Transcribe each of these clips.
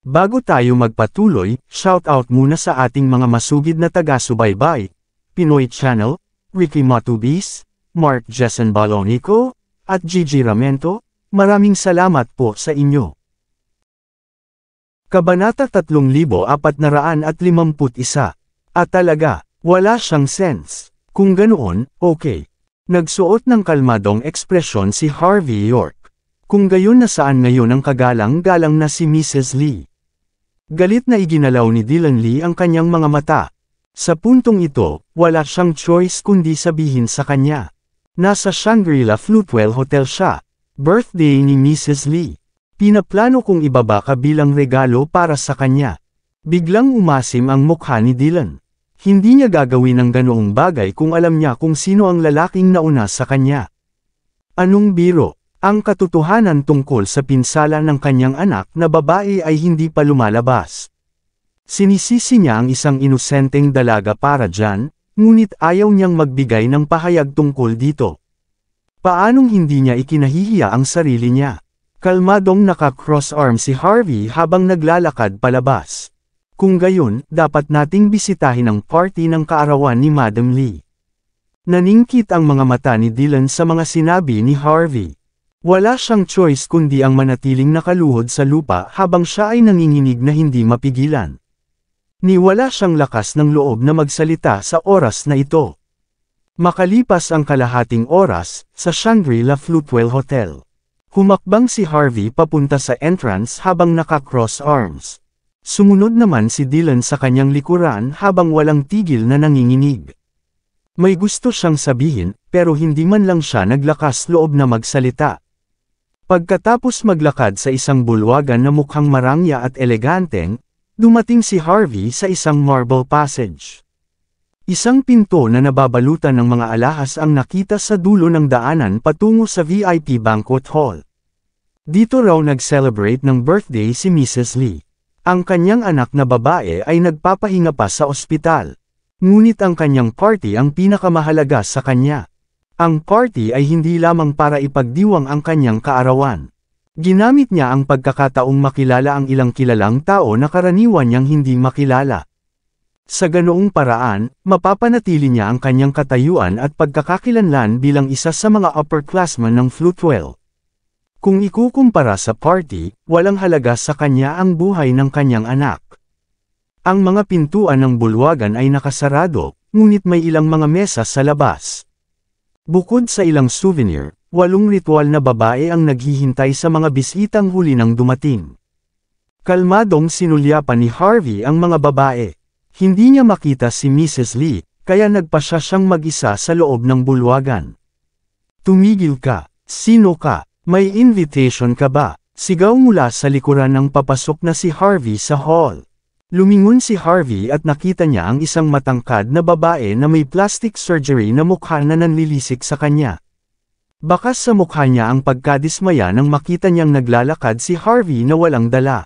Bago tayo magpatuloy, shoutout muna sa ating mga masugid na taga-subaybay, Pinoy Channel, Ricky Matubis, Mark Jessen Balonico, at Gigi Ramento, maraming salamat po sa inyo. Kabanata 3451. At talaga, wala siyang sense. Kung ganoon, okay. Nagsuot ng kalmadong ekspresyon si Harvey York. Kung gayon nasaan ngayon ang kagalang-galang na si Mrs. Lee? Galit na iginalaw ni Dylan Lee ang kanyang mga mata. Sa puntong ito, wala siyang choice kundi sabihin sa kanya. Nasa Shangri-La Floatwell Hotel siya. Birthday ni Mrs. Lee. Pinaplano kong ibabaka bilang regalo para sa kanya. Biglang umasim ang mukha ni Dylan. Hindi niya gagawin ang ganoong bagay kung alam niya kung sino ang lalaking nauna sa kanya. Anong biro? Ang katotohanan tungkol sa pinsala ng kanyang anak na babae ay hindi pa lumalabas. Sinisisi niya ang isang inosenteng dalaga para dyan, ngunit ayaw niyang magbigay ng pahayag tungkol dito. Paanong hindi niya ikinahihiya ang sarili niya? Kalmadong naka-cross arm si Harvey habang naglalakad palabas. Kung gayon, dapat nating bisitahin ang party ng kaarawan ni Madam Lee. Naningkit ang mga mata ni Dylan sa mga sinabi ni Harvey. Wala siyang choice kundi ang manatiling nakaluhod sa lupa habang siya ay nanginginig na hindi mapigilan. Wala siyang lakas ng loob na magsalita sa oras na ito. Makalipas ang kalahating oras, sa Shangri-La Floatwell Hotel. Humakbang si Harvey papunta sa entrance habang naka-cross arms. Sumunod naman si Dylan sa kanyang likuran habang walang tigil na nanginginig. May gusto siyang sabihin, pero hindi man lang siya naglakas loob na magsalita. Pagkatapos maglakad sa isang bulwagan na mukhang marangya at eleganteng, dumating si Harvey sa isang marble passage. Isang pinto na nababalutan ng mga alahas ang nakita sa dulo ng daanan patungo sa VIP banquet hall. Dito raw nag-celebrate ng birthday si Mrs. Lee. Ang kanyang anak na babae ay nagpapahinga pa sa ospital. Ngunit ang kanyang party ang pinakamahalaga sa kanya. Ang party ay hindi lamang para ipagdiwang ang kanyang kaarawan. Ginamit niya ang pagkakataong makilala ang ilang kilalang tao na karaniwan niyang hindi makilala. Sa ganoong paraan, mapapanatili niya ang kanyang katayuan at pagkakakilanlan bilang isa sa mga upperclassmen ng Floatwell. Kung ikukumpara sa party, walang halaga sa kanya ang buhay ng kanyang anak. Ang mga pintuan ng bulwagan ay nakasarado, ngunit may ilang mga mesa sa labas. Bukod sa ilang souvenir, 8 ritual na babae ang naghihintay sa mga bisitang huli nang dumating. Kalmadong sinulyapan ni Harvey ang mga babae. Hindi niya makita si Mrs. Lee, kaya nagpasya siyang mag-isa sa loob ng bulwagan. Tumigil ka, sino ka? May invitation ka ba? Sigaw mula sa likuran ng papasok na si Harvey sa hall. Lumingon si Harvey at nakita niya ang isang matangkad na babae na may plastic surgery na mukha na nanlilisik sa kanya. Bakas sa mukha niya ang pagkadismaya nang makita niyang naglalakad si Harvey na walang dala.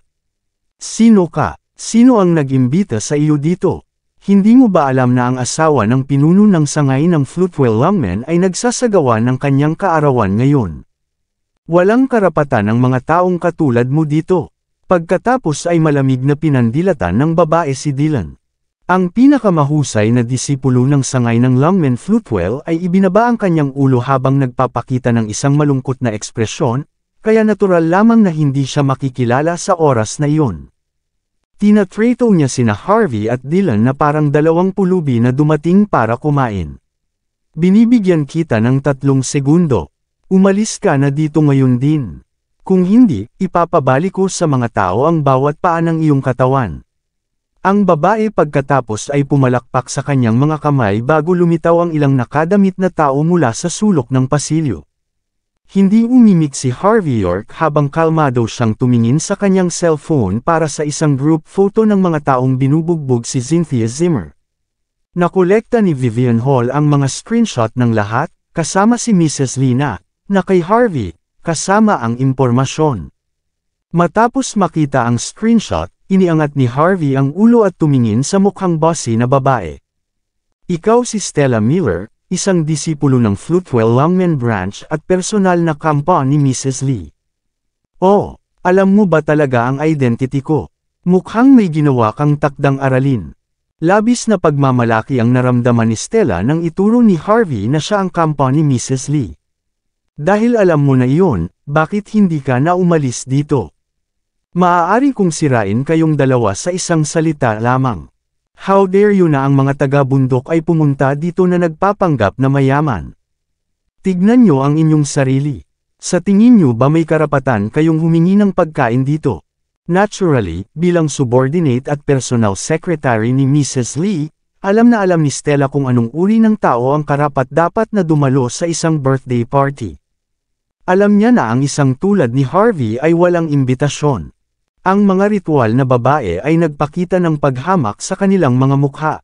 Sino ka? Sino ang nag-imbita sa iyo dito? Hindi mo ba alam na ang asawa ng pinuno ng sangay ng Floatwell Lungmen ay nagsasagawa ng kanyang kaarawan ngayon? Walang karapatan ng mga taong katulad mo dito. Pagkatapos ay malamig na pinandilatan ng babae si Dylan. Ang pinakamahusay na disipulo ng sangay ng Lungmen Floatwell ay ibinaba ang kanyang ulo habang nagpapakita ng isang malungkot na ekspresyon, kaya natural lamang na hindi siya makikilala sa oras na iyon. Tinatrato niya sina Harvey at Dylan na parang dalawang pulubi na dumating para kumain. Binibigyan kita ng 3 segundo. Umalis ka na dito ngayon din. Kung hindi, ipapabalik ko sa mga tao ang bawat paa ng iyong katawan. Ang babae pagkatapos ay pumalakpak sa kanyang mga kamay bago lumitaw ang ilang nakadamit na tao mula sa sulok ng pasilyo. Hindi umimik si Harvey York habang kalmado siyang tumingin sa kanyang cellphone para sa isang group photo ng mga taong binubugbog si Cynthia Zimmer. Nakolekta ni Vivian Hall ang mga screenshot ng lahat, kasama si Mrs. Lee na kay Harvey, kasama ang impormasyon. Matapos makita ang screenshot, iniangat ni Harvey ang ulo at tumingin sa mukhang bossy na babae. Ikaw si Stella Miller, isang disipulo ng Floatwell Lungmen branch at personal na kampa ni Mrs. Lee. Oh, alam mo ba talaga ang identity ko? Mukhang may ginawa kang takdang aralin. Labis na pagmamalaki ang naramdaman ni Stella nang ituro ni Harvey na siya ang kampo ni Mrs. Lee. Dahil alam mo na iyon, bakit hindi ka na umalis dito? Maaari kong sirain kayong dalawa sa isang salita lamang. How dare you na ang mga taga-bundok ay pumunta dito na nagpapanggap na mayaman? Tignan nyo ang inyong sarili. Sa tingin nyo ba may karapatan kayong humingi ng pagkain dito? Naturally, bilang subordinate at personal secretary ni Mrs. Lee, alam na alam ni Stella kung anong uri ng tao ang karapat-dapat na dumalo sa isang birthday party. Alam niya na ang isang tulad ni Harvey ay walang imbitasyon. Ang mga ritual na babae ay nagpakita ng paghamak sa kanilang mga mukha.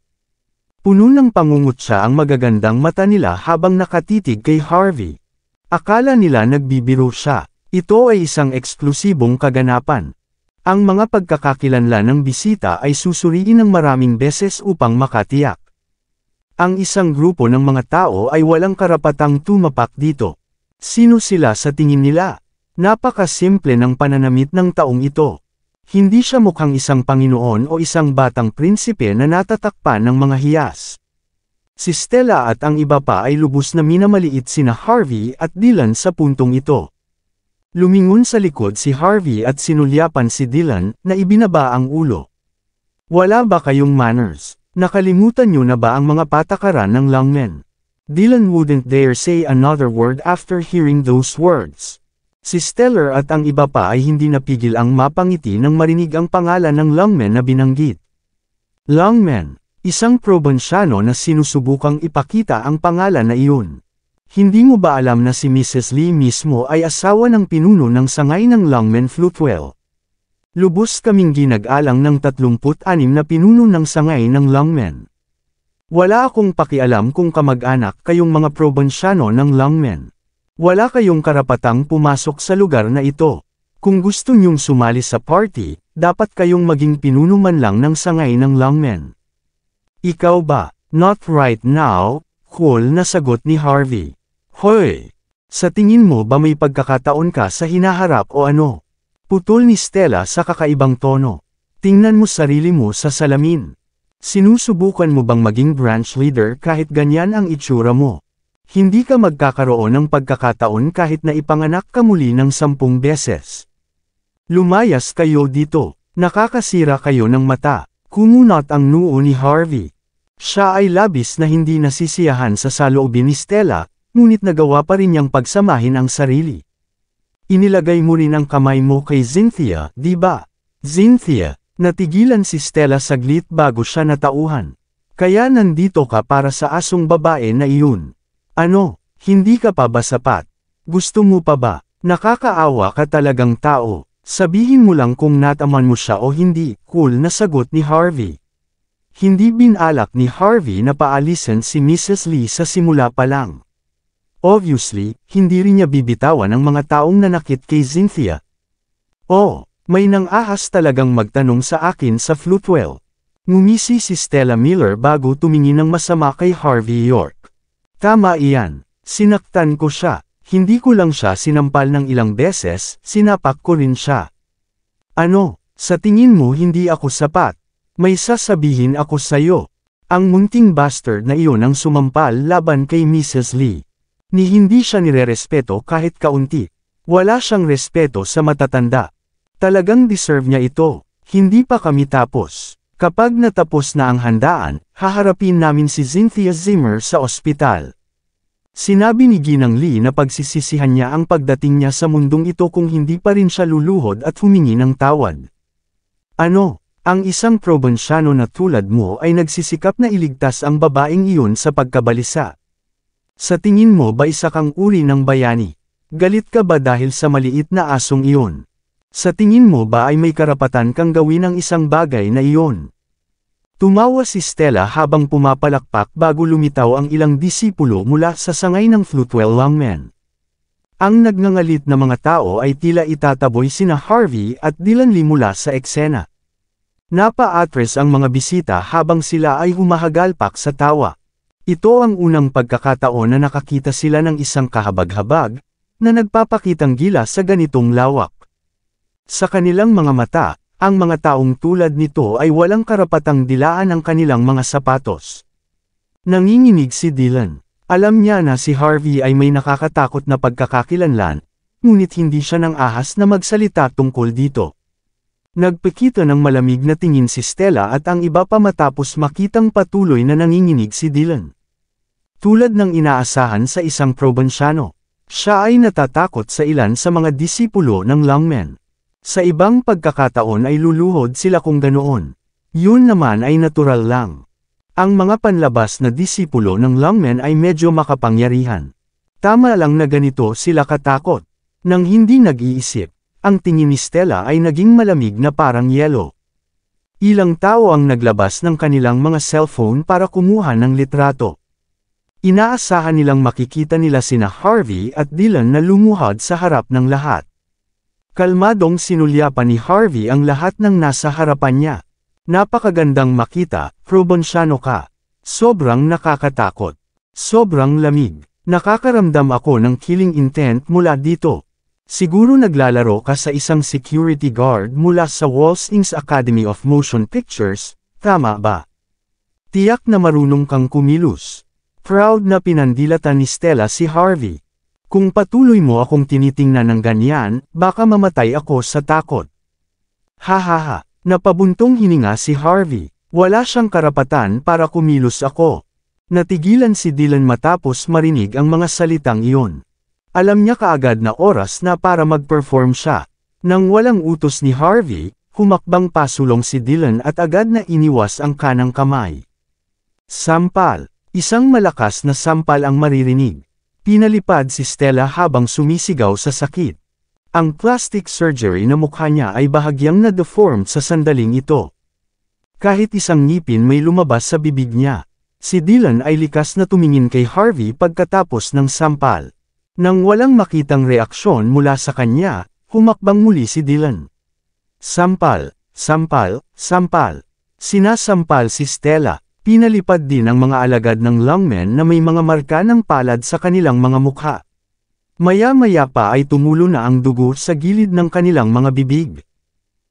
Puno ng pangungutya ang magagandang mata nila habang nakatitig kay Harvey. Akala nila nagbibiro siya. Ito ay isang eksklusibong kaganapan. Ang mga pagkakakilanlan ng bisita ay susuriin ng maraming beses upang makatiyak. Ang isang grupo ng mga tao ay walang karapatang tumapak dito. Sino sila sa tingin nila? Napakasimple ng pananamit ng taong ito. Hindi siya mukhang isang Panginoon o isang batang prinsipe na natatakpan ng mga hiyas. Si Stella at ang iba pa ay lubos na minamaliit sina Harvey at Dylan sa puntong ito. Lumingon sa likod si Harvey at sinulyapan si Dylan na ibinaba ang ulo. Wala ba kayong manners? Nakalimutan nyo na ba ang mga patakaran ng lungmen? Dylan wouldn't dare say another word after hearing those words. Si Stellar at ang iba pa ay hindi napigil ang mapangiti nang marinig ang pangalan ng lungmen na binanggit. Lungmen, isang probinsyano na sinusubukang ipakita ang pangalan na iyon. Hindi mo ba alam na si Mrs. Lee mismo ay asawa ng pinuno ng sangay ng Lungmen Flutewell? Lubos kaming ginag-alang ng 36 na pinuno ng sangay ng Lungmen. Wala akong pakialam kung kamag-anak kayong mga probinsyano ng Lungmen. Wala kayong karapatang pumasok sa lugar na ito. Kung gusto nyong sumali sa party, dapat kayong maging pinuno man lang ng sangay ng Lungmen. Ikaw ba? Not right now, cool na sagot ni Harvey. Hoy! Sa tingin mo ba may pagkakataon ka sa hinaharap o ano? Putol ni Stella sa kakaibang tono. Tingnan mo sarili mo sa salamin. Sinusubukan mo bang maging branch leader kahit ganyan ang itsura mo? Hindi ka magkakaroon ng pagkakataon kahit na ipanganak ka muli ng 10 beses. Lumayas kayo dito. Nakakasira kayo ng mata. Kumunot ang noo ni Harvey. Siya ay labis na hindi nasisiyahan sa saloobin ni Stella, ngunit nagawa pa rin niyang pagsamahin ang sarili. Inilagay mo rin ang kamay mo kay Cynthia, di ba? Cynthia, natigilan si Stella saglit bago siya natauhan. Kaya nandito ka para sa asong babae na iyon. Ano, hindi ka pa ba sapat? Gusto mo pa ba? Nakakaawa ka talagang tao. Sabihin mo lang kung nataman mo siya o hindi, cool na sagot ni Harvey. Hindi binalak ni Harvey na paalisin si Mrs. Lee sa simula pa lang. Obviously, hindi rin niya bibitawan ang mga taong nanakit kay Cynthia. Oh, may nang-ahas talagang magtanong sa akin sa Flutewell. Ngumisi si Stella Miller bago tumingin ng masama kay Harvey York. Tama iyan, sinaktan ko siya, hindi ko lang siya sinampal ng ilang beses, sinapak ko rin siya. Ano, sa tingin mo hindi ako sapat? May sasabihin ako sayo. Ang munting bastard na iyon ang sumampal laban kay Mrs. Lee. Ni hindi siya nirerespeto kahit kaunti. Wala siyang respeto sa matatanda. Talagang deserve niya ito. Hindi pa kami tapos. Kapag natapos na ang handaan, haharapin namin si Cynthia Zimmer sa ospital. Sinabi ni Ginang Lee na pagsisisihan niya ang pagdating niya sa mundong ito kung hindi pa rin siya luluhod at humingi ng tawad. Ano, ang isang probinsyano na tulad mo ay nagsisikap na iligtas ang babaeng iyon sa pagkabalisa. Sa tingin mo ba isa kang uri ng bayani? Galit ka ba dahil sa maliit na asong iyon? Sa tingin mo ba ay may karapatan kang gawin ang isang bagay na iyon? Tumawa si Stella habang pumapalakpak bago lumitaw ang ilang disipulo mula sa sangay ng Flutewell Lungmen. Ang nagngangalit na mga tao ay tila itataboy sina Harvey at Dylan Lee mula sa eksena. Napa-atres ang mga bisita habang sila ay humahagalpak sa tawa. Ito ang unang pagkakataon na nakakita sila ng isang kahabag-habag, na nagpapakitang gila sa ganitong lawak. Sa kanilang mga mata, Ang mga taong tulad nito ay walang karapatang dilaan ang kanilang mga sapatos. Nanginginig si Dylan. Alam niya na si Harvey ay may nakakatakot na pagkakakilanlan, ngunit hindi siya nang ahas na magsalita tungkol dito. Nagpakita ng malamig na tingin si Stella at ang iba pa matapos makitang patuloy na nanginginig si Dylan. Tulad ng inaasahan sa isang probinsyano, siya ay natatakot sa ilan sa mga disipulo ng Longmen. Sa ibang pagkakataon ay luluhod sila kung ganoon. Yun naman ay natural lang. Ang mga panlabas na disipulo ng Longmen ay medyo makapangyarihan. Tama lang na ganito sila katakot. Nang hindi nag-iisip, ang tingin ni Stella ay naging malamig na parang yelo. Ilang tao ang naglabas ng kanilang mga cellphone para kumuha ng litrato. Inaasahan nilang makikita nila sina Harvey at Dylan na lumuhod sa harap ng lahat. Kalmadong sinulyapan ni Harvey ang lahat ng nasa harapan niya. Napakagandang makita, probinsyano ka. Sobrang nakakatakot. Sobrang lamig. Nakakaramdam ako ng killing intent mula dito. Siguro naglalaro ka sa isang security guard mula sa Wallsings Academy of Motion Pictures, tama ba? Tiyak na marunong kang kumilos. Proud na pinandilatan ni Stella si Harvey. Kung patuloy mo akong tinitingnan ng ganyan, baka mamatay ako sa takot. Hahaha, napabuntong hininga si Harvey. Wala siyang karapatan para kumilos ako. Natigilan si Dylan matapos marinig ang mga salitang iyon. Alam niya kaagad na oras na para mag-perform siya. Nang walang utos ni Harvey, humakbang pasulong si Dylan at agad na iniwas ang kanang kamay. Sampal. Isang malakas na sampal ang maririnig. Pinalipad si Stella habang sumisigaw sa sakit. Ang plastic surgery na mukha niya ay bahagyang na-deformed sa sandaling ito. Kahit isang ngipin may lumabas sa bibig niya. Si Dylan ay likas na tumingin kay Harvey pagkatapos ng sampal. Nang walang makitang reaksyon mula sa kanya, humakbang muli si Dylan. Sampal, sampal, sampal. Sinasampal si Stella. Pinalipad din ang mga alagad ng Longmen na may mga marka ng palad sa kanilang mga mukha. Maya-maya pa ay tumulo na ang dugo sa gilid ng kanilang mga bibig.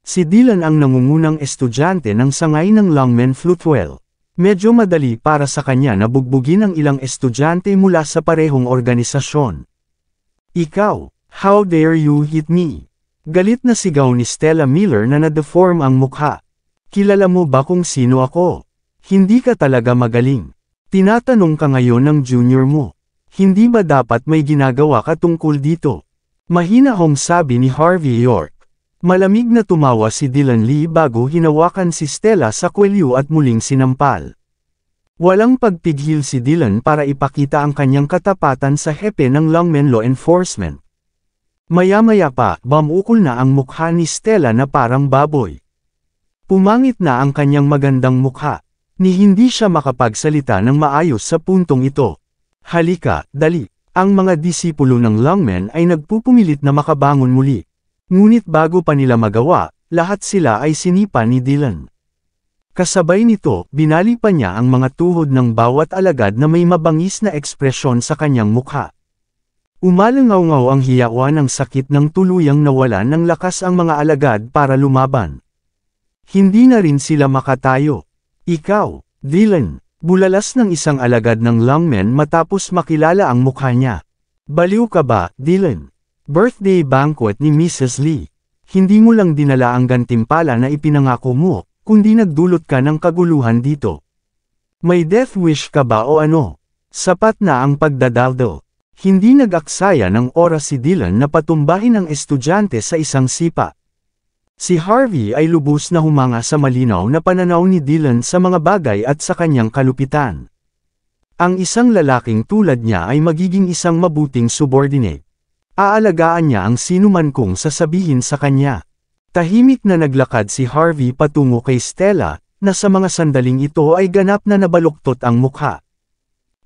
Si Dylan ang nangungunang estudyante ng sangay ng Longmen Flutewell. Medyo madali para sa kanya na bugbugin ang ilang estudyante mula sa parehong organisasyon. Ikaw, how dare you hit me? Galit na sigaw ni Stella Miller na na-deform ang mukha. Kilala mo ba kung sino ako? Hindi ka talaga magaling. Tinatanong ka ngayon ng junior mo. Hindi ba dapat may ginagawa ka tungkol dito? Mahinahong sabi ni Harvey York. Malamig na tumawa si Dylan Lee bago hinawakan si Stella sa kwelyo at muling sinampal. Walang pagpigil si Dylan para ipakita ang kanyang katapatan sa hepe ng Longmen Law Enforcement. Maya-maya pa, bumukol na ang mukha ni Stella na parang baboy. Pumangit na ang kanyang magandang mukha, ni hindi siya makapagsalita ng maayos sa puntong ito. Halika, dali. Ang mga disipulo ng Longmen ay nagpupumilit na makabangon muli. Ngunit bago pa nila magawa, lahat sila ay sinipa ni Dylan. Kasabay nito, binali pa niya ang mga tuhod ng bawat alagad na may mabangis na ekspresyon sa kanyang mukha. Umalangaw-ngaw ang hiyawa ng sakit ng tuluyang nawalan ng lakas ang mga alagad para lumaban. Hindi na rin sila makatayo. Ikaw, Dylan, bulalas ng isang alagad ng Longmen matapos makilala ang mukha niya. Baliw ka ba, Dylan? Birthday banquet ni Mrs. Lee. Hindi mo lang dinala ang gantimpala na ipinangako mo, kundi nagdulot ka ng kaguluhan dito. May death wish ka ba o ano? Sapat na ang pagdadaldo. Hindi nag-aksaya ng oras si Dylan na patumbahin ang estudyante sa isang sipa. Si Harvey ay lubos na humanga sa malinaw na pananaw ni Dylan sa mga bagay at sa kanyang kalupitan. Ang isang lalaking tulad niya ay magiging isang mabuting subordinate. Aalagaan niya ang sinuman kung sasabihin sa kanya. Tahimik na naglakad si Harvey patungo kay Stella, na sa mga sandaling ito ay ganap na nabaluktot ang mukha.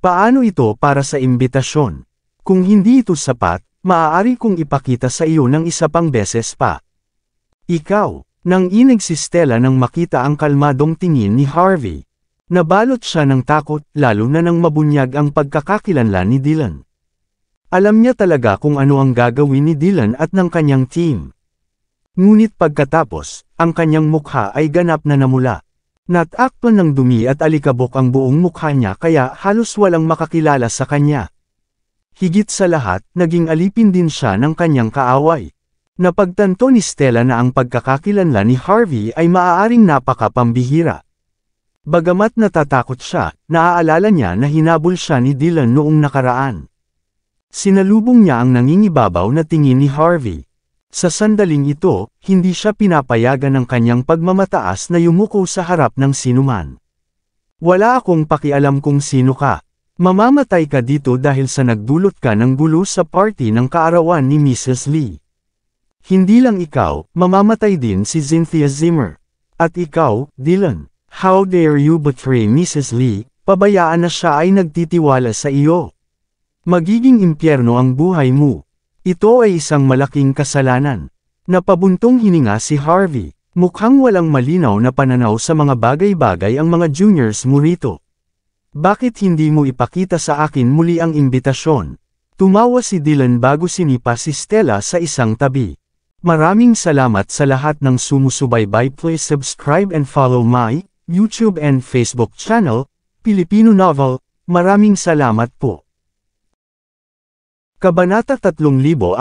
Paano ito para sa imbitasyon? Kung hindi ito sapat, maaari kong ipakita sa iyo ng isa pang beses pa. Ikaw, nang inig si Stella nang makita ang kalmadong tingin ni Harvey. Nabalot siya ng takot, lalo na nang mabunyag ang pagkakakilanlan ni Dylan. Alam niya talaga kung ano ang gagawin ni Dylan at ng kanyang team. Ngunit pagkatapos, ang kanyang mukha ay ganap na namula. Natakpan ng dumi at alikabok ang buong mukha niya kaya halos walang makakilala sa kanya. Higit sa lahat, naging alipin din siya ng kanyang kaaway. Napagtanto ni Stella na ang pagkakakilanlan ni Harvey ay maaaring napakapambihira. Bagamat natatakot siya, naaalala niya na hinabol siya ni Dylan noong nakaraan. Sinalubong niya ang nangingibabaw na tingin ni Harvey. Sa sandaling ito, hindi siya pinapayagan ng kanyang pagmamataas na yumuko sa harap ng sinuman. Wala akong pakialam kung sino ka. Mamamatay ka dito dahil sa nagdulot ka ng gulo sa party ng kaarawan ni Mrs. Lee. Hindi lang ikaw, mamamatay din si Cynthia Zimmer. At ikaw, Dylan, how dare you betray Mrs. Lee, pabayaan na siya ay nagtitiwala sa iyo. Magiging impyerno ang buhay mo. Ito ay isang malaking kasalanan. Napabuntong hininga si Harvey, mukhang walang malinaw na pananaw sa mga bagay-bagay ang mga juniors mo rito. Bakit hindi mo ipakita sa akin muli ang imbitasyon? Tumawa si Dylan bago sinipa si Stella sa isang tabi. Maraming salamat sa lahat ng sumusubaybay. Please subscribe and follow my YouTube and Facebook channel, Pilipino Novel. Maraming salamat po. Kabanata 3455.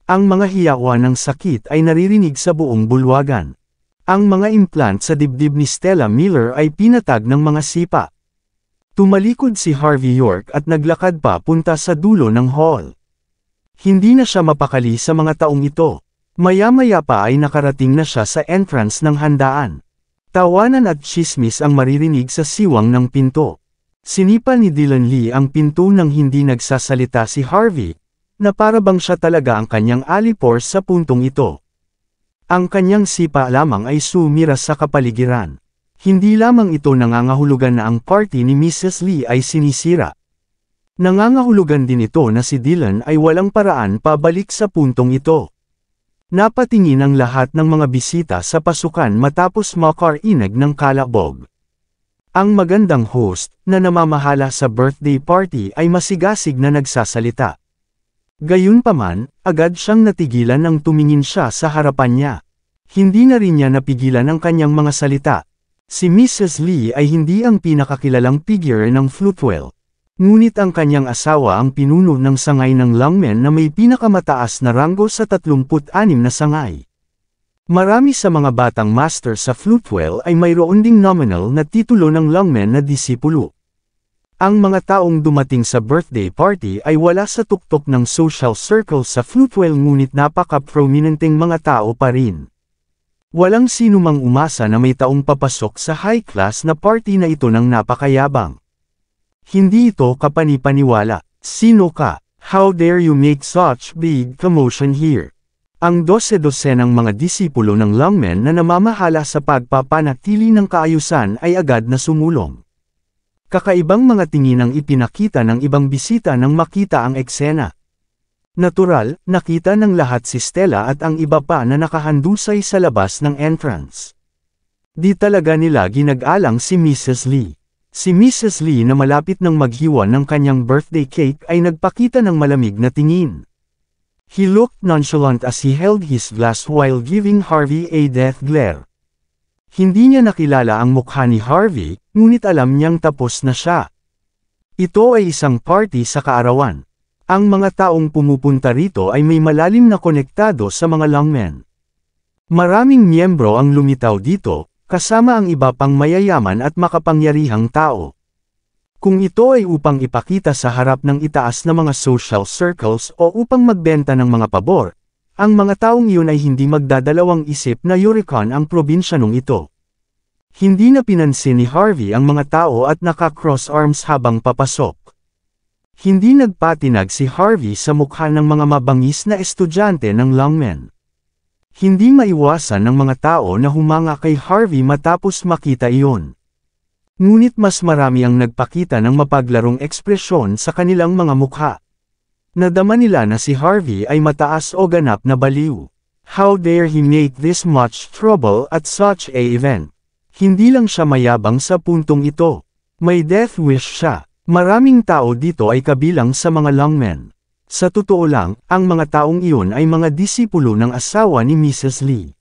Ang mga hiyawa ng sakit ay naririnig sa buong bulwagan. Ang mga implant sa dibdib ni Stella Miller ay pinatag ng mga sipa. Tumalikod si Harvey York at naglakad pa punta sa dulo ng hall. Hindi na siya mapakali sa mga taong ito. Maya-maya pa ay nakarating na siya sa entrance ng handaan. Tawanan at tsismis ang maririnig sa siwang ng pinto. Sinipa ni Dylan Lee ang pinto nang hindi nagsasalita si Harvey, na para bang siya talaga ang kanyang alipor sa puntong ito. Ang kanyang sipa lamang ay sumira sa kapaligiran. Hindi lamang ito nangangahulugan na ang party ni Mrs. Lee ay sinisira. Nangangahulugan din ito na si Dylan ay walang paraan pabalik sa puntong ito. Napatingin ang lahat ng mga bisita sa pasukan matapos makarinig ng kalabog. Ang magandang host, na namamahala sa birthday party ay masigasig na nagsasalita. Gayunpaman, agad siyang natigilan nang tumingin siya sa harapan niya. Hindi na rin niya napigilan ang kanyang mga salita. Si Mrs. Lee ay hindi ang pinakakilalang figure ng Floatwell. Ngunit ang kanyang asawa ang pinuno ng sangay ng lungmen na may pinakamataas na ranggo sa 36 na sangay. Marami sa mga batang master sa Floatwell ay mayroon ding nominal na titulo ng lungmen na disipulo. Ang mga taong dumating sa birthday party ay wala sa tuktok ng social circle sa Floatwell ngunit napaka-prominenteng mga tao pa rin. Walang sino mang umasa na may taong papasok sa high class na party na ito ng napakayabang. Hindi ito kapani-paniwala. Sino ka? How dare you make such big commotion here? Ang 12-dosenang mga disipulo ng lungmen na namamahala sa pagpapanatili ng kaayusan ay agad na sumulong. Kakaibang mga tingin ang ipinakita ng ibang bisita nang makita ang eksena. Natural, nakita ng lahat si Stella at ang iba pa na nakahandusay sa labas ng entrance. Di talaga nila ginag-alang si Mrs. Lee. Si Mrs. Lee na malapit nang maghiwa ng kanyang birthday cake ay nagpakita ng malamig na tingin. He looked nonchalant as he held his glass while giving Harvey a death glare. Hindi niya nakilala ang mukha ni Harvey, ngunit alam niyang tapos na siya. Ito ay isang party sa kaarawan. Ang mga taong pumupunta rito ay may malalim na konektado sa mga lungmen. Maraming miyembro ang lumitaw dito, kasama ang iba pang mayayaman at makapangyarihang tao. Kung ito ay upang ipakita sa harap ng itaas na mga social circles o upang magbenta ng mga pabor, ang mga taong iyon ay hindi magdadalawang isip na Yuricon ang probinsyanong ito. Hindi na pinansin ni Harvey ang mga tao at naka-cross arms habang papasok. Hindi nagpatinag si Harvey sa mukha ng mga mabangis na estudyante ng lungmen. Hindi maiwasan ng mga tao na humanga kay Harvey matapos makita iyon. Ngunit mas marami ang nagpakita ng mapaglarong ekspresyon sa kanilang mga mukha. Nadama nila na si Harvey ay mataas o ganap na baliw. How dare he make this much trouble at such a event? Hindi lang siya mayabang sa puntong ito. May death wish siya. Maraming tao dito ay kabilang sa mga lungmen. Sa totoo lang, ang mga taong iyon ay mga disipulo ng asawa ni Mrs. Lee.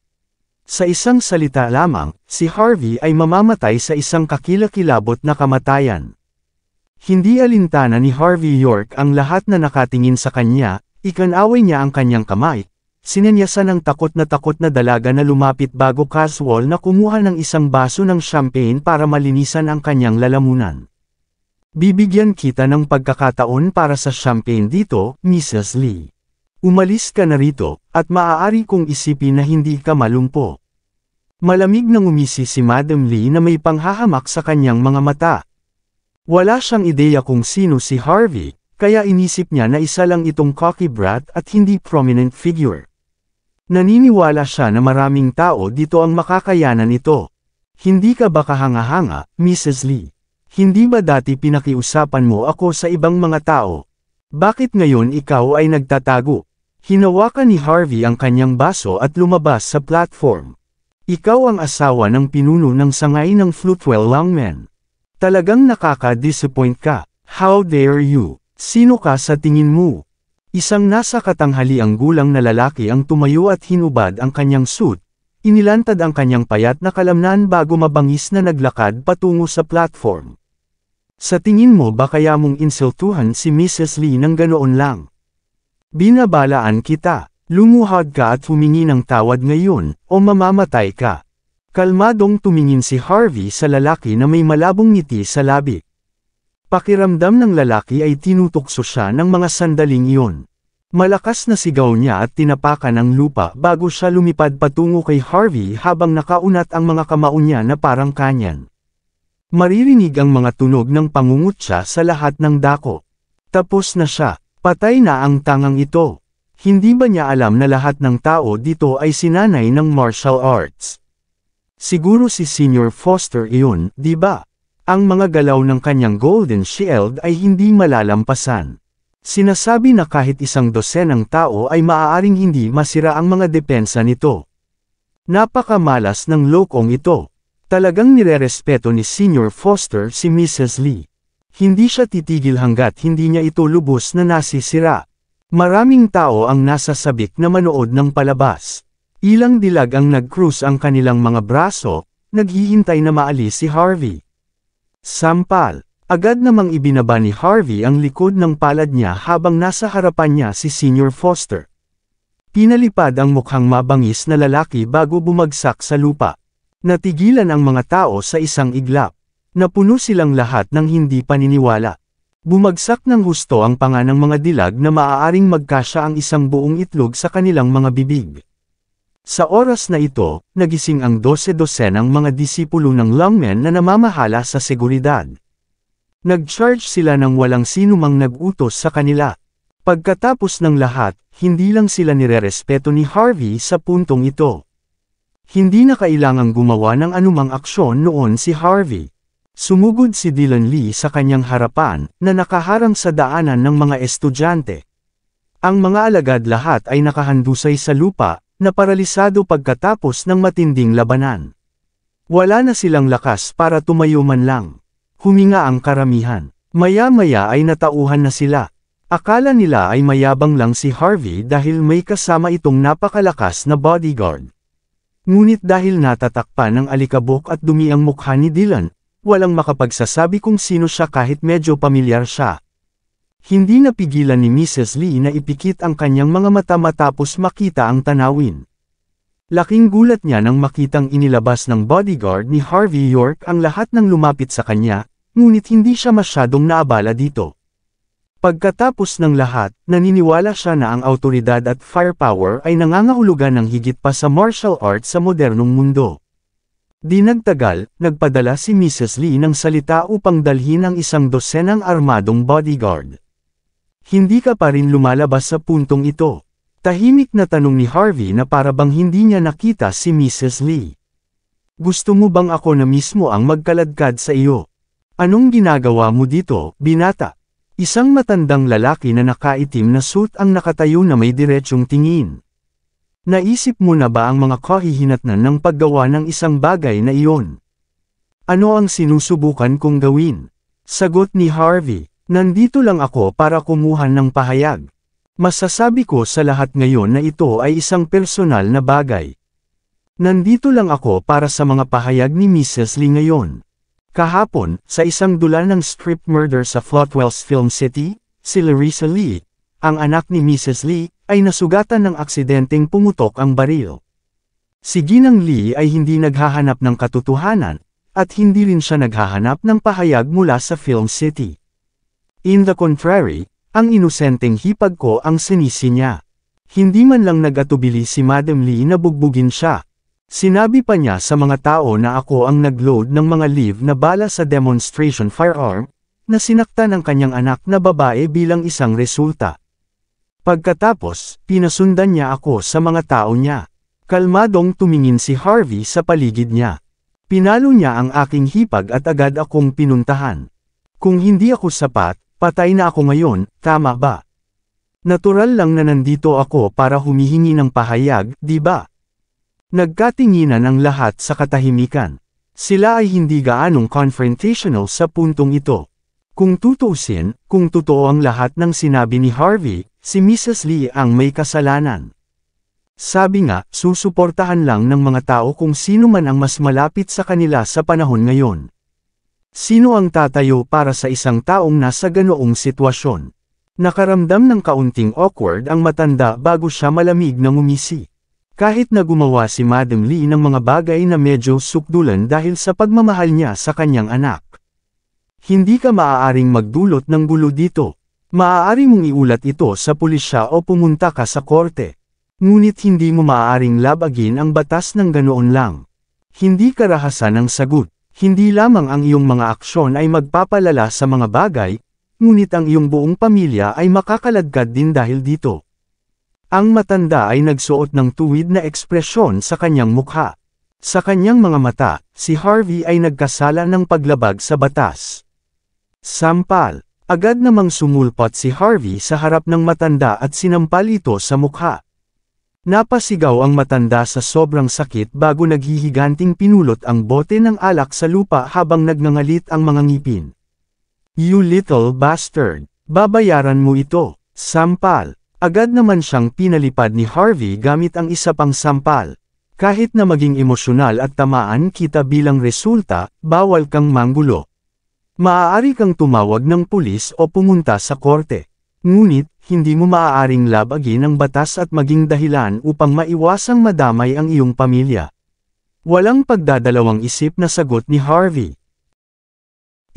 Sa isang salita lamang, si Harvey ay mamamatay sa isang kakilakilabot na kamatayan. Hindi alintana ni Harvey York ang lahat na nakatingin sa kanya, ikanaway niya ang kanyang kamay. Sinenyasan ng takot na dalaga na lumapit bago casual na kumuha ng isang baso ng champagne para malinisan ang kanyang lalamunan. Bibigyan kita ng pagkakataon para sa champagne dito, Mrs. Lee. Umalis ka na rito, at maaari kong isipin na hindi ka malumpo. Malamig na ngumisi si Madam Lee na may panghahamak sa kanyang mga mata. Wala siyang ideya kung sino si Harvey, kaya inisip niya na isa lang itong cocky brat at hindi prominent figure. Naniniwala siya na maraming tao dito ang makakayanan ito. Hindi ka ba kahanga-hanga, Mrs. Lee? Hindi ba dati pinakiusapan mo ako sa ibang mga tao? Bakit ngayon ikaw ay nagtatago? Hinawakan ni Harvey ang kanyang baso at lumabas sa platform. Ikaw ang asawa ng pinuno ng sangay ng Floatwell Longmen. Talagang nakaka-disappoint ka. How dare you? Sino ka sa tingin mo? Isang nasa katanghaliang gulang na lalaki ang tumayo at hinubad ang kanyang suit. Inilantad ang kanyang payat na kalamnan bago mabangis na naglakad patungo sa platform. Sa tingin mo ba kaya mong insultuhan si Mrs. Lee ng ganoon lang? Binabalaan kita. Lumuhad ka at humingi ng tawad ngayon, o mamamatay ka. Kalmadong tumingin si Harvey sa lalaki na may malabong ngiti sa labi. Pakiramdam ng lalaki ay tinutokso siya ng mga sandaling iyon. Malakas na sigaw niya at tinapakan ang lupa bago siya lumipad patungo kay Harvey habang nakaunat ang mga kamao niya na parang kanyan. Maririnig ang mga tunog ng pangungutya sa lahat ng dako. Tapos na siya, patay na ang tangang ito. Hindi ba niya alam na lahat ng tao dito ay sinanay ng martial arts? Siguro si Senior Foster iyon, di ba? Ang mga galaw ng kanyang golden shield ay hindi malalampasan. Sinasabi na kahit isang dosenang tao ay maaaring hindi masira ang mga depensa nito. Napakamalas ng lokong ito. Talagang nirerespeto ni Senior Foster si Mrs. Lee. Hindi siya titigil hanggat hindi niya ito lubos na nasisira. Maraming tao ang nasa sabik na manood ng palabas. Ilang dilag ang nag-cruise ang kanilang mga braso, naghihintay na maalis si Harvey. Sampal, agad namang ibinaba ni Harvey ang likod ng palad niya habang nasa harapan niya si Senior Foster. Pinalipad ang mukhang mabangis na lalaki bago bumagsak sa lupa. Natigilan ang mga tao sa isang iglap. Napuno silang lahat ng hindi paniniwala. Bumagsak ng husto ang panga ng mga dilag na maaaring magkasya ang isang buong itlog sa kanilang mga bibig. Sa oras na ito, nagising ang 12-dosenang mga disipulo ng Longmen na namamahala sa seguridad. Nag-charge sila ng walang sinumang nag-utos sa kanila. Pagkatapos ng lahat, hindi lang sila nirerespeto ni Harvey sa puntong ito. Hindi na kailangang gumawa ng anumang aksyon noon si Harvey. Sumugod si Dylan Lee sa kanyang harapan, na nakaharang sa daanan ng mga estudyante. Ang mga alagad lahat ay nakahandusay sa lupa, na paralisado pagkatapos ng matinding labanan. Wala na silang lakas para tumayo man lang. Huminga ang karamihan. Maya-maya ay natauhan na sila. Akala nila ay mayabang lang si Harvey dahil may kasama itong napakalakas na bodyguard. Ngunit dahil natatakpan ng alikabok at dumi ang mukha ni Dylan, walang makapagsasabi kung sino siya kahit medyo pamilyar siya. Hindi napigilan ni Mrs. Lee na ipikit ang kanyang mga mata matapos makita ang tanawin. Laking gulat niya nang makitang inilabas ng bodyguard ni Harvey York ang lahat ng lumapit sa kanya, ngunit hindi siya masyadong naabala dito. Pagkatapos ng lahat, naniniwala siya na ang awtoridad at firepower ay nangangahulugan ng higit pa sa martial arts sa modernong mundo. Di nagtagal, nagpadala si Mrs. Lee ng salita upang dalhin ang isang dosenang armadong bodyguard. Hindi ka pa rin lumalabas sa puntong ito. Tahimik na tanong ni Harvey na para bang hindi niya nakita si Mrs. Lee. Gusto mo bang ako na mismo ang magkaladkad sa iyo? Anong ginagawa mo dito, binata? Isang matandang lalaki na nakaitim na suit ang nakatayo na may diretsyong tingin. Naisip mo na ba ang mga kahihinatnan ng paggawa ng isang bagay na iyon? Ano ang sinusubukan kong gawin? Sagot ni Harvey, nandito lang ako para kumuha ng pahayag. Masasabi ko sa lahat ngayon na ito ay isang personal na bagay. Nandito lang ako para sa mga pahayag ni Mrs. Lee ngayon. Kahapon, sa isang dula ng strip murder sa Floatwell's Film City, si Larissa Lee, ang anak ni Mrs. Lee, ay nasugatan ng aksidenteng pumutok ang baril. Si Ginang Lee ay hindi naghahanap ng katotohanan, at hindi rin siya naghahanap ng pahayag mula sa Film City. In the contrary, ang inosenteng hipag ko ang sinisi niya. Hindi man lang nag-atubili si Madam Lee na bugbugin siya. Sinabi pa niya sa mga tao na ako ang nag-load ng mga live na bala sa demonstration firearm, na sinaktan ang kanyang anak na babae bilang isang resulta. Pagkatapos, pinasundan niya ako sa mga tao niya. Kalmadong tumingin si Harvey sa paligid niya. Pinalo niya ang aking hipag at agad akong pinuntahan. Kung hindi ako sapat, patay na ako ngayon, tama ba? Natural lang na nandito ako para humihingi ng pahayag, di ba? Nagkatinginan ang lahat sa katahimikan. Sila ay hindi gaanong confrontational sa puntong ito. Kung tutuusin, kung totoo ang lahat ng sinabi ni Harvey, si Mrs. Lee ang may kasalanan. Sabi nga, susuportahan lang ng mga tao kung sino man ang mas malapit sa kanila sa panahon ngayon. Sino ang tatayo para sa isang taong nasa ganoong sitwasyon? Nakaramdam ng kaunting awkward ang matanda bago siya malamig na ngumisi. Kahit na gumawa si Madam Lee ng mga bagay na medyo sukdulan dahil sa pagmamahal niya sa kanyang anak. Hindi ka maaaring magdulot ng gulo dito. Maaari mong iulat ito sa pulisya o pumunta ka sa korte. Ngunit hindi mo maaaring labagin ang batas ng ganoon lang. Hindi karahasan ang sagot. Hindi lamang ang iyong mga aksyon ay magpapalala sa mga bagay, ngunit ang iyong buong pamilya ay makakaladkad din dahil dito. Ang matanda ay nagsuot ng tuwid na ekspresyon sa kanyang mukha. Sa kanyang mga mata, si Harvey ay nagkasala ng paglabag sa batas. Sampal. Agad namang sumulpot si Harvey sa harap ng matanda at sinampal ito sa mukha. Napasigaw ang matanda sa sobrang sakit bago naghihiganting pinulot ang bote ng alak sa lupa habang nagngangalit ang mga ngipin. You little bastard! Babayaran mo ito! Sampal! Agad naman siyang pinalipad ni Harvey gamit ang isa pang sampal. Kahit na maging emosyonal at tamaan kita bilang resulta, bawal kang manggulo. Maaari kang tumawag ng pulis o pumunta sa korte. Ngunit, hindi mo maaaring labagin ang batas at maging dahilan upang maiwasang madamay ang iyong pamilya. Walang pagdadalawang isip na sagot ni Harvey.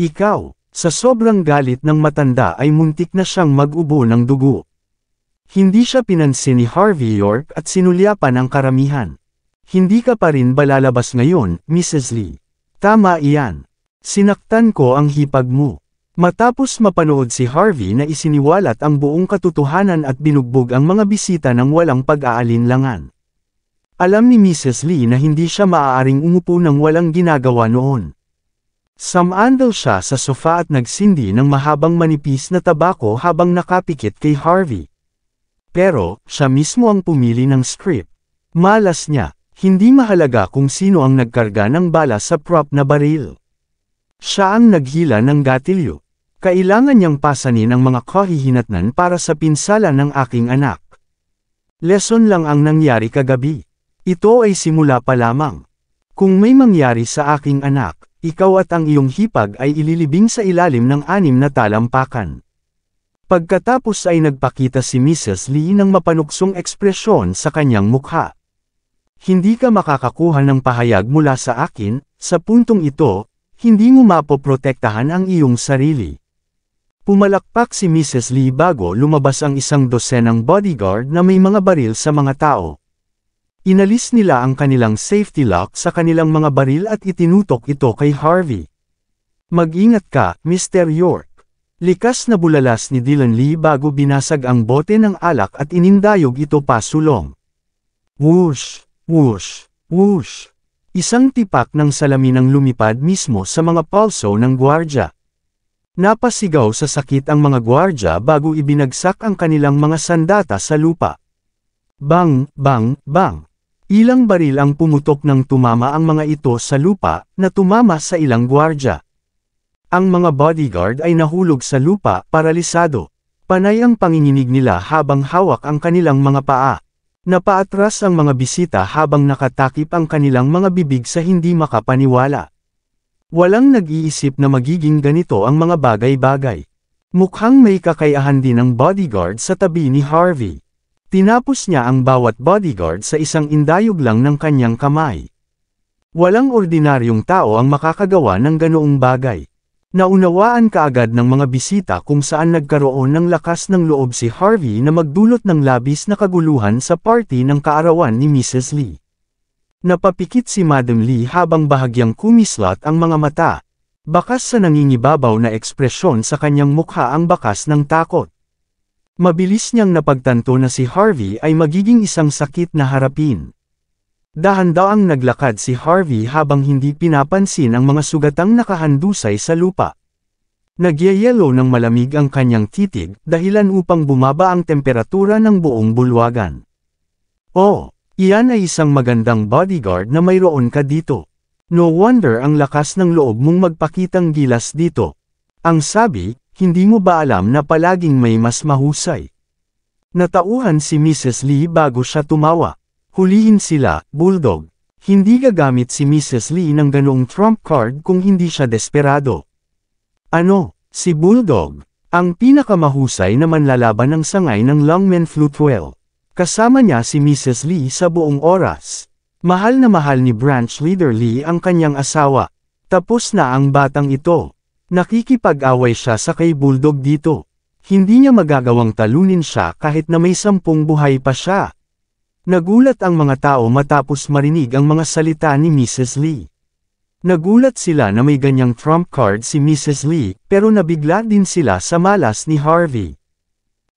Ikaw, sa sobrang galit ng matanda ay muntik na siyang mag-ubo ng dugo. Hindi siya pinansin ni Harvey York at sinulyapan ang karamihan. Hindi ka pa rin ba lalabas ngayon, Mrs. Lee? Tama iyan. Sinaktan ko ang hipag mo. Matapos mapanood si Harvey na isiniwalat ang buong katotohanan at binugbog ang mga bisita ng walang pag-aalinlangan. Alam ni Mrs. Lee na hindi siya maaaring umupo ng walang ginagawa noon. Samandal siya sa sofa at nagsindi ng mahabang manipis na tabako habang nakapikit kay Harvey. Pero, siya mismo ang pumili ng script. Malas niya, hindi mahalaga kung sino ang nagkarga ng bala sa prop na baril. Siya ang naghila ng gatilyo. Kailangan niyang pasanin ang mga kahihinatnan para sa pinsala ng aking anak. Lesson lang ang nangyari kagabi. Ito ay simula pa lamang. Kung may mangyari sa aking anak, ikaw at ang iyong hipag ay ililibing sa ilalim ng 6 na talampakan. Pagkatapos ay nagpakita si Mrs. Lee ng mapanuksong ekspresyon sa kanyang mukha. Hindi ka makakakuha ng pahayag mula sa akin, sa puntong ito, hindi mo mapoprotektahan ang iyong sarili. Pumalakpak si Mrs. Lee bago lumabas ang 1 dosenang bodyguard na may mga baril sa mga tao. Inalis nila ang kanilang safety lock sa kanilang mga baril at itinutok ito kay Harvey. Mag-ingat ka, Mr. York. Likas na bulalas ni Dylan Lee bago binasag ang bote ng alak at inindayog ito pasulong. Whoosh! Whoosh! Whoosh! Isang tipak ng salamin ang lumipad mismo sa mga palso ng gwardya. Napasigaw sa sakit ang mga gwardya bago ibinagsak ang kanilang mga sandata sa lupa. Bang! Bang! Bang! Ilang baril ang pumutok nang tumama ang mga ito sa lupa, na tumama sa ilang gwardya. Ang mga bodyguard ay nahulog sa lupa, paralisado. Panay ang panginginig nila habang hawak ang kanilang mga paa. Napaatras ang mga bisita habang nakatakip ang kanilang mga bibig sa hindi makapaniwala. Walang nag-iisip na magiging ganito ang mga bagay-bagay. Mukhang may kakayahan din ang bodyguard sa tabi ni Harvey. Tinapos niya ang bawat bodyguard sa isang indayog lang ng kanyang kamay. Walang ordinaryong tao ang makakagawa ng ganoong bagay. Naunawaan kaagad ng mga bisita kung saan nagkaroon ng lakas ng loob si Harvey na magdulot ng labis na kaguluhan sa party ng kaarawan ni Mrs. Lee. Napapikit si Madam Lee habang bahagyang kumislot ang mga mata. Bakas sa nangingibabaw na ekspresyon sa kanyang mukha ang bakas ng takot. Mabilis niyang napagtanto na si Harvey ay magiging isang sakit na harapin. Dahan-daang naglakad si Harvey habang hindi pinapansin ang mga sugatang nakahandusay sa lupa. Nagyayelo ng malamig ang kanyang titig, dahilan upang bumaba ang temperatura ng buong bulwagan. Oh, iyan ay isang magandang bodyguard na mayroon ka dito. No wonder ang lakas ng loob mong magpakitang gilas dito. Ang sabi, hindi mo ba alam na palaging may mas mahusay? Natauhan si Mrs. Lee bago siya tumawa. Hulihin sila, Bulldog. Hindi gagamit si Mrs. Lee ng ganoong trump card kung hindi siya desperado. Ano, si Bulldog, ang pinakamahusay na manlalaban ng sangay ng Longmen Flutewell. Kasama niya si Mrs. Lee sa buong oras. Mahal na mahal ni Branch Leader Lee ang kanyang asawa. Tapos na ang batang ito. Nakikipag-away siya sa kay Bulldog dito. Hindi niya magagawang talunin siya kahit na may 10 buhay pa siya. Nagulat ang mga tao matapos marinig ang mga salita ni Mrs. Lee. Nagulat sila na may ganyang trump card si Mrs. Lee, pero nabigla din sila sa malas ni Harvey.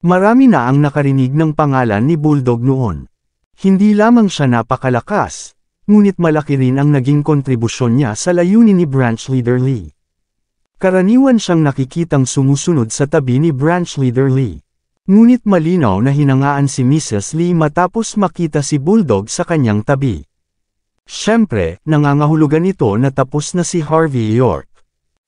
Marami na ang nakarinig ng pangalan ni Bulldog noon. Hindi lamang siya napakalakas, ngunit malaki rin ang naging kontribusyon niya sa layunin ni Branch Leader Lee. Karaniwan siyang nakikitang sumusunod sa tabi ni Branch Leader Lee. Ngunit malinaw na hinangaan si Mrs. Lee matapos makita si Bulldog sa kanyang tabi. Siyempre, nangangahulugan ito na tapos na si Harvey York.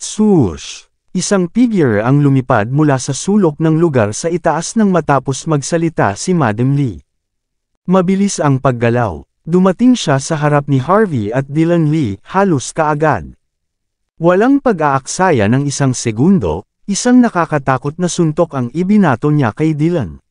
Swoosh! Isang figure ang lumipad mula sa sulok ng lugar sa itaas nang matapos magsalita si Madam Lee. Mabilis ang paggalaw. Dumating siya sa harap ni Harvey at Dylan Lee halos kaagad. Walang pag-aaksaya ng isang segundo, isang nakakatakot na suntok ang ibinato niya kay Dylan.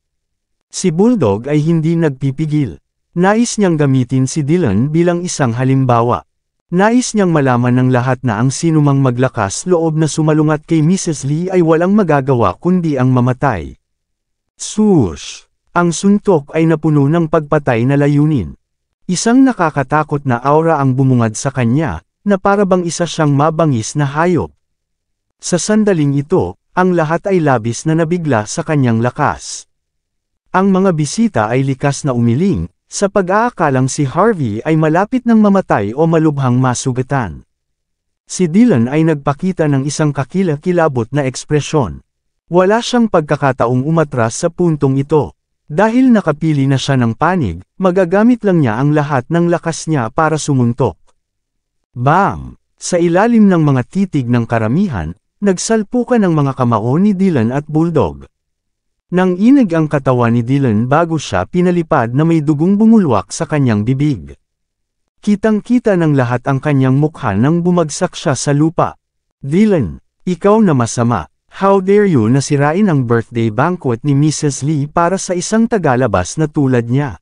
Si Bulldog ay hindi nagpipigil. Nais niyang gamitin si Dylan bilang isang halimbawa. Nais niyang malaman ng lahat na ang sinumang maglakas loob na sumalungat kay Mrs. Lee ay walang magagawa kundi ang mamatay. Swoosh! Ang suntok ay napuno ng pagpatay na layunin. Isang nakakatakot na aura ang bumungad sa kanya, na parabang isa siyang mabangis na hayop. Sa sandaling ito, ang lahat ay labis na nabigla sa kanyang lakas. Ang mga bisita ay likas na umiling, sa pag-aakalang si Harvey ay malapit ng mamatay o malubhang masugatan. Si Dylan ay nagpakita ng isang kakilakilabot na ekspresyon. Wala siyang pagkakataong umatras sa puntong ito. Dahil nakapili na siya ng panig, magagamit lang niya ang lahat ng lakas niya para sumuntok. Bam! Sa ilalim ng mga titig ng karamihan, nagsalpukan ang mga kamao ni Dylan at Bulldog. Nang inig ang katawan ni Dylan bago siya pinalipad na may dugong bumulwak sa kanyang bibig. Kitang-kita ng lahat ang kanyang mukha nang bumagsak siya sa lupa. Dylan, ikaw na masama. How dare you na sirain ang birthday banquet ni Mrs. Lee para sa isang tagalabas na tulad niya?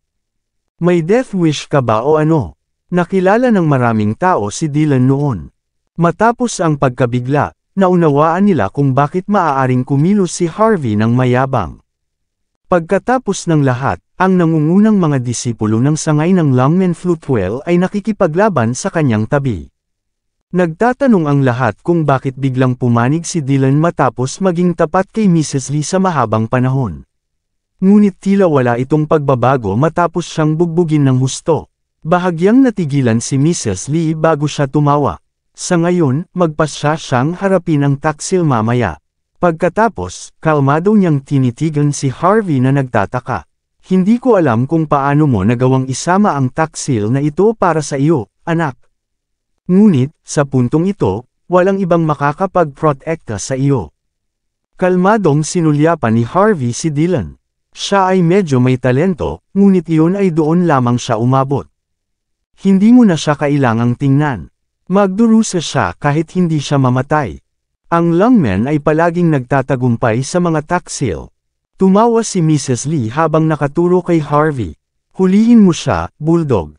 May death wish ka ba o ano? Nakilala ng maraming tao si Dylan noon. Matapos ang pagkabigla, naunawaan nila kung bakit maaaring kumilos si Harvey ng mayabang. Pagkatapos ng lahat, ang nangungunang mga disipulo ng sangay ng Longmen Flutewell ay nakikipaglaban sa kanyang tabi. Nagtatanong ang lahat kung bakit biglang pumanig si Dylan matapos maging tapat kay Mrs. Lee sa mahabang panahon. Ngunit tila wala itong pagbabago matapos siyang bugbugin ng husto. Bahagyang natigilan si Mrs. Lee bago siya tumawa. Sa ngayon, magpasya siyang harapin ang taksil mamaya. Pagkatapos, kalmado niyang tinitigan si Harvey na nagtataka. Hindi ko alam kung paano mo nagawang isama ang taksil na ito para sa iyo, anak. Ngunit, sa puntong ito, walang ibang makakapag-protekta sa iyo. Kalmadong sinulyapan ni Harvey si Dylan. Siya ay medyo may talento, ngunit iyon ay doon lamang siya umabot. Hindi mo na siya kailangang tingnan. Magdurusa siya kahit hindi siya mamatay. Ang lungmen ay palaging nagtatagumpay sa mga taksil. Tumawa si Mrs. Lee habang nakaturo kay Harvey. Hulihin mo siya, Bulldog.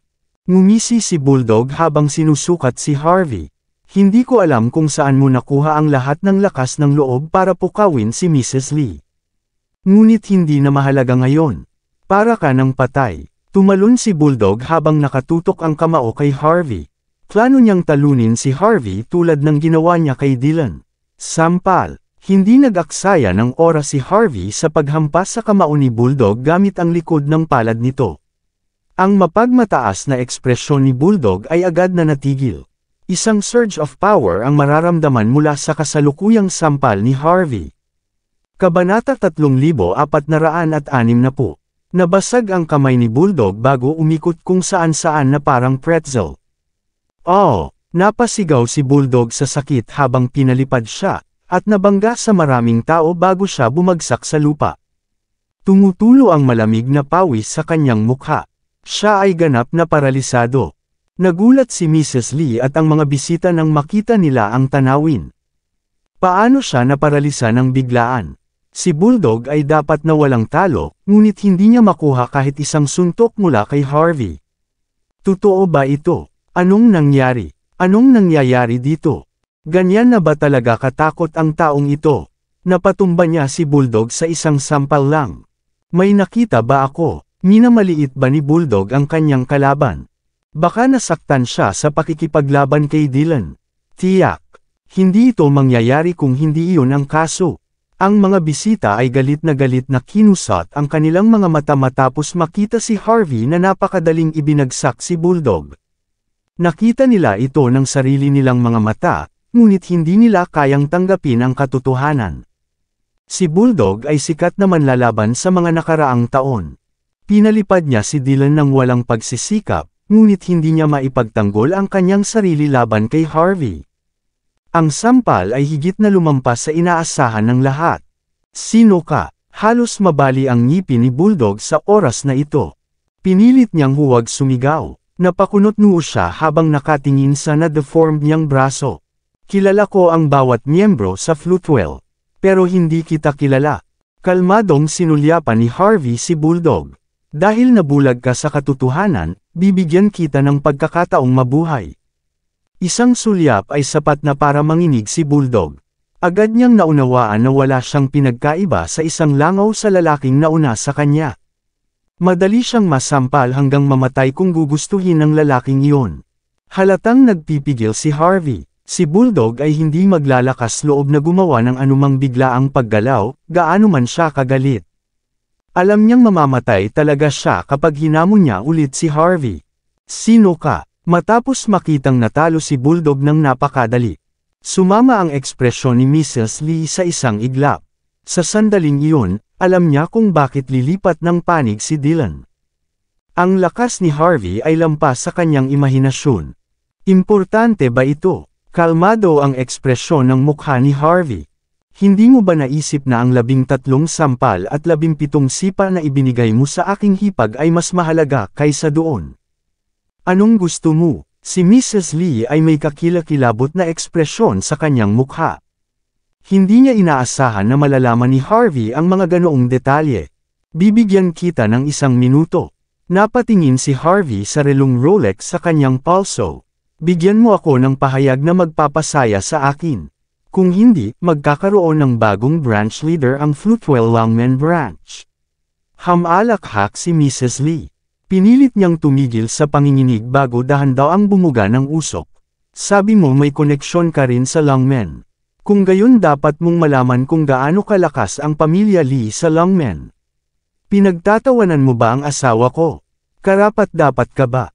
Ngumisi si Bulldog habang sinusukat si Harvey. Hindi ko alam kung saan mo nakuha ang lahat ng lakas ng loob para pukawin si Mrs. Lee. Ngunit hindi na mahalaga ngayon. Para ka ng patay. Tumalon si Bulldog habang nakatutok ang kamao kay Harvey. Plano niyang talunin si Harvey tulad ng ginawa niya kay Dylan. Sampal. Hindi nag-aksaya ng oras si Harvey sa paghampas sa kamao ni Bulldog gamit ang likod ng palad nito. Ang mapagmataas na ekspresyon ni Bulldog ay agad na natigil. Isang surge of power ang mararamdaman mula sa kasalukuyang sampal ni Harvey. Kabanata 3460. Nabasag ang kamay ni Bulldog bago umikot kung saan-saan na parang pretzel. Oh! Napasigaw si Bulldog sa sakit habang pinalipad siya, at nabangga sa maraming tao bago siya bumagsak sa lupa. Tumutulo ang malamig na pawis sa kanyang mukha. Siya ay ganap na paralisado. Nagulat si Mrs. Lee at ang mga bisita nang makita nila ang tanawin. Paano siya naparalisa ng biglaan? Si Bulldog ay dapat na walang talo, ngunit hindi niya makuha kahit isang suntok mula kay Harvey. Totoo ba ito? Anong nangyari? Anong nangyayari dito? Ganyan na ba talaga katakot ang taong ito? Napatumba niya si Bulldog sa isang sampal lang. May nakita ba ako? Minamaliit ba ni Bulldog ang kanyang kalaban? Baka nasaktan siya sa pakikipaglaban kay Dylan. Tiyak. Hindi ito mangyayari kung hindi iyon ang kaso. Ang mga bisita ay galit na kinusat ang kanilang mga mata matapos makita si Harvey na napakadaling ibinagsak si Bulldog. Nakita nila ito ng sarili nilang mga mata, ngunit hindi nila kayang tanggapin ang katotohanan. Si Bulldog ay sikat na manlalaban sa mga nakaraang taon. Pinalipad niya si Dylan ng walang pagsisikap, ngunit hindi niya maipagtanggol ang kanyang sarili laban kay Harvey. Ang sampal ay higit na lumampas sa inaasahan ng lahat. Sino ka? Halos mabali ang ngipin ni Bulldog sa oras na ito. Pinilit niyang huwag sumigaw. Napakunot noo siya habang nakatingin sa na-deformed niyang braso. Kilala ko ang bawat miyembro sa Flutewell. Pero hindi kita kilala. Kalmadong sinulyapan ni Harvey si Bulldog. Dahil nabulag ka sa katotohanan, bibigyan kita ng pagkakataong mabuhay. Isang sulyap ay sapat na para manginig si Bulldog. Agad niyang naunawaan na wala siyang pinagkaiba sa isang langaw sa lalaking nauna sa kanya. Madali siyang masampal hanggang mamatay kung gugustuhin ng lalaking iyon. Halatang nagpipigil si Harvey. Si Bulldog ay hindi maglalakas loob na gumawa ng anumang biglaang paggalaw, gaano man siya kagalit. Alam niyang mamamatay talaga siya kapag hinamon niya ulit si Harvey. Sino ka? Matapos makitang natalo si Bulldog ng napakadali. Sumama ang ekspresyon ni Mrs. Lee sa isang iglap. Sa sandaling iyon, alam niya kung bakit lilipat ng panig si Dylan. Ang lakas ni Harvey ay lampas sa kanyang imahinasyon. Importante ba ito? Kalmado ang ekspresyon ng mukha ni Harvey. Hindi mo ba naisip na ang 13 sampal at 17 sipa na ibinigay mo sa aking hipag ay mas mahalaga kaysa doon? Anong gusto mo? Si Mrs. Lee ay may kakilakilabot na ekspresyon sa kanyang mukha. Hindi niya inaasahan na malalaman ni Harvey ang mga ganoong detalye. Bibigyan kita ng 1 minuto. Napatingin si Harvey sa relong Rolex sa kanyang pulso. Bigyan mo ako ng pahayag na magpapasaya sa akin. Kung hindi, magkakaroon ng bagong branch leader ang Flutewell Longmen Branch. Hamalakhak si Mrs. Lee. Pinilit niyang tumigil sa panginginig bago dahan-daang bumuga ng usok. Sabi mo may koneksyon ka rin sa Longmen. Kung gayon dapat mong malaman kung gaano kalakas ang pamilya Lee sa Longmen. Pinagtatawanan mo ba ang asawa ko? Karapat-dapat ka ba?